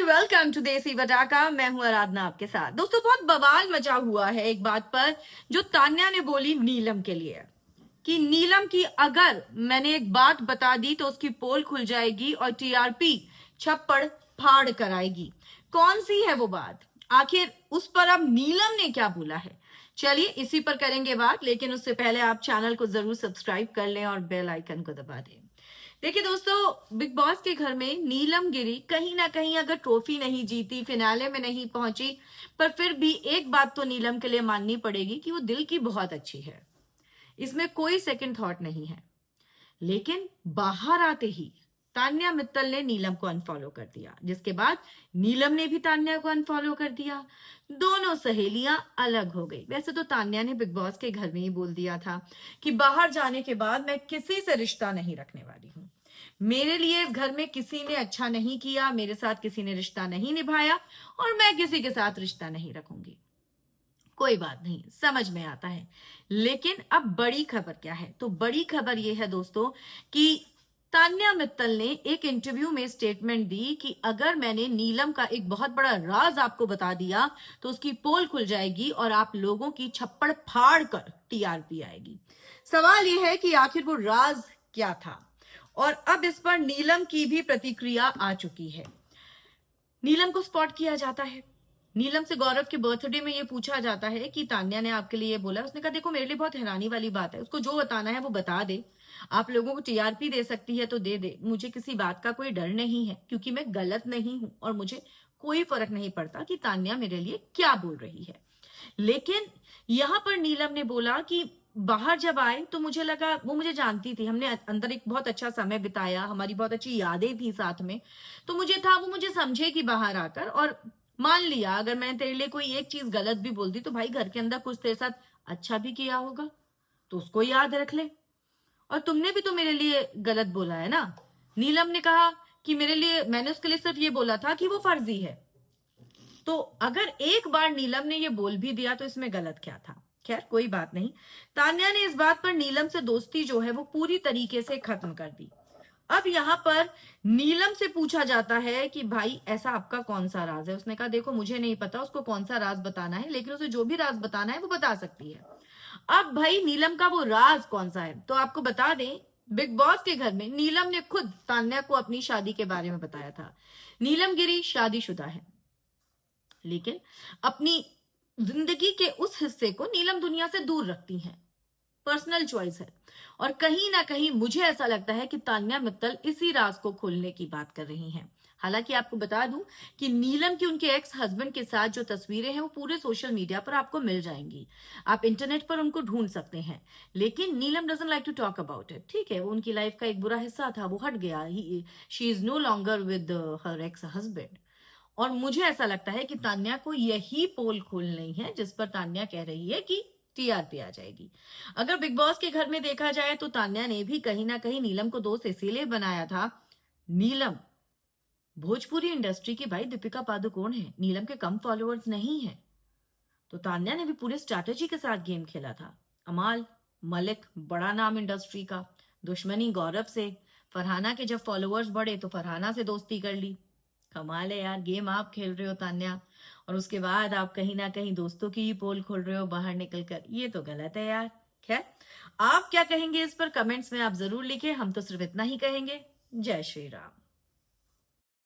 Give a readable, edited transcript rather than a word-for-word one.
Welcome to देसी बटाका। मैं हूं आराधना आपके साथ। दोस्तों, बहुत बवाल मचा हुआ है एक बात पर जो तान्या ने बोली नीलम के लिए, कि नीलम की अगर मैंने एक बात बता दी तो उसकी पोल खुल जाएगी और टीआरपी छप्पड़ फाड़ कराएगी। कौन सी है वो बात? आखिर उस पर अब नीलम ने क्या बोला है? चलिए इसी पर करेंगे बात, लेकिन उससे पहले आप चैनल को जरूर सब्सक्राइब कर लें और बेल आइकन को दबा दें। देखिए दोस्तों, बिग बॉस के घर में नीलम गिरी कहीं ना कहीं अगर ट्रॉफी नहीं जीती, फिनाले में नहीं पहुंची, पर फिर भी एक बात तो नीलम के लिए माननी पड़ेगी कि वो दिल की बहुत अच्छी है। इसमें कोई सेकंड थॉट नहीं है। लेकिन बाहर आते ही तान्या मित्तल ने नीलम को अनफॉलो कर दिया, जिसके बाद नीलम ने भी तान्या को अनफॉलो कर दिया। दोनों सहेलियां अलग हो गई। वैसे तो तान्या ने बिग बॉस के घर में ही बोल दिया था कि बाहर जाने के बाद मैं किसी से रिश्ता नहीं रखने वाली हूं। मेरे लिए इस घर में किसी ने अच्छा नहीं किया, मेरे साथ किसी ने रिश्ता नहीं निभाया और मैं किसी के साथ रिश्ता नहीं रखूंगी। कोई बात नहीं, समझ में आता है। लेकिन अब बड़ी खबर क्या है? तो बड़ी खबर यह है दोस्तों कि तान्या मित्तल ने एक इंटरव्यू में स्टेटमेंट दी कि अगर मैंने नीलम का एक बहुत बड़ा राज आपको बता दिया तो उसकी पोल खुल जाएगी और आप लोगों की छप्पड़ फाड़ कर टीआरपी आएगी। सवाल यह है कि आखिर वो राज क्या था, और अब इस पर नीलम की भी प्रतिक्रिया आ चुकी है। नीलम को स्पॉट किया जाता है। नीलम से गौरव के बर्थडे में ये पूछा जाता है कि तान्या ने आपके लिए ये बोला। उसने कहा देखो, मेरे लिए बहुत हैरानी वाली बात है, उसको जो बताना है वो बता दे। आप लोगों को टीआरपी दे सकती है तो दे दे, मुझे किसी बात का कोई डर नहीं है, क्योंकि मैं गलत नहीं हूं और मुझे कोई फर्क नहीं पड़ता कि तान्या मेरे लिए क्या बोल रही है। लेकिन यहां पर नीलम ने बोला कि बाहर जब आए तो मुझे लगा वो मुझे जानती थी, हमने अंदर एक बहुत अच्छा समय बिताया, हमारी बहुत अच्छी यादें थी साथ में, तो मुझे था वो मुझे समझेगी बाहर आकर। और मान लिया अगर मैंने तेरे लिए कोई एक चीज गलत भी बोल दी तो भाई घर के अंदर कुछ तेरे साथ अच्छा भी किया होगा तो उसको याद रख ले। और तुमने भी तो मेरे लिए गलत बोला है ना। नीलम ने कहा कि मेरे लिए, मैंने उसके लिए सिर्फ ये बोला था कि वो फर्जी है। तो अगर एक बार नीलम ने ये बोल भी दिया तो इसमें गलत क्या था? खैर कोई बात नहीं। तान्या ने इस बात पर नीलम से दोस्ती जो है वो पूरी तरीके से खत्म कर दी। अब यहाँ पर नीलम से पूछा जाता है कि भाई ऐसा आपका कौन सा राज है? उसने कहा देखो, मुझे नहीं पता उसको कौन सा राज बताना है, लेकिन उसे जो भी राज बताना है वो बता सकती है। अब भाई नीलम का वो राज कौन सा है? तो आपको बता दें, बिग बॉस के घर में नीलम ने खुद तान्या को अपनी शादी के बारे में बताया था। नीलम गिरी शादीशुदा है, लेकिन अपनी जिंदगी के उस हिस्से को नीलम दुनिया से दूर रखती हैं। पर्सनल चॉइस है। और कहीं ना कहीं मुझे ऐसा लगता है कि तान्या मित्तल इसी राज को खोलने की बात कर रही हैं। हालांकि आपको बता दूं कि नीलम की उनके एक्स हस्बैंड के साथ जो तस्वीरें हैं वो पूरे सोशल मीडिया पर आपको मिल जाएंगी। आप इंटरनेट पर उनको ढूंढ सकते हैं। लेकिन Neelam doesn't like to talk about it. ठीक है, वो उनकी लाइफ का एक बुरा हिस्सा था, वो हट गया। She is no longer with her ex husband. और मुझे ऐसा लगता है कि तान्या को यही पोल खोलनी है जिस पर तान्या कह रही है कि टीआरपी आ जाएगी। अगर बिग बॉस के घर में देखा जाए तो तान्या ने भी कहीं ना कहीं नीलम को दोस्त इसीलिए बनाया था। नीलम भोजपुरी इंडस्ट्री की भाई दीपिका पादुकोण है, नीलम के कम फॉलोअर्स नहीं है। तो तान्या ने भी पूरे स्ट्रैटेजी के साथ गेम खेला था। अमाल मलिक बड़ा नाम इंडस्ट्री का, दुश्मनी गौरव से। फरहाना के जब फॉलोअर्स बढ़े तो फरहाना से दोस्ती कर ली। कमाल है यार, गेम आप खेल रहे हो तान्या, और उसके बाद आप कहीं ना कहीं दोस्तों की ही पोल खोल रहे हो बाहर निकलकर। ये तो गलत है यार। खैर, आप क्या कहेंगे इस पर कमेंट्स में आप जरूर लिखें। हम तो सिर्फ इतना ही कहेंगे। जय श्री राम।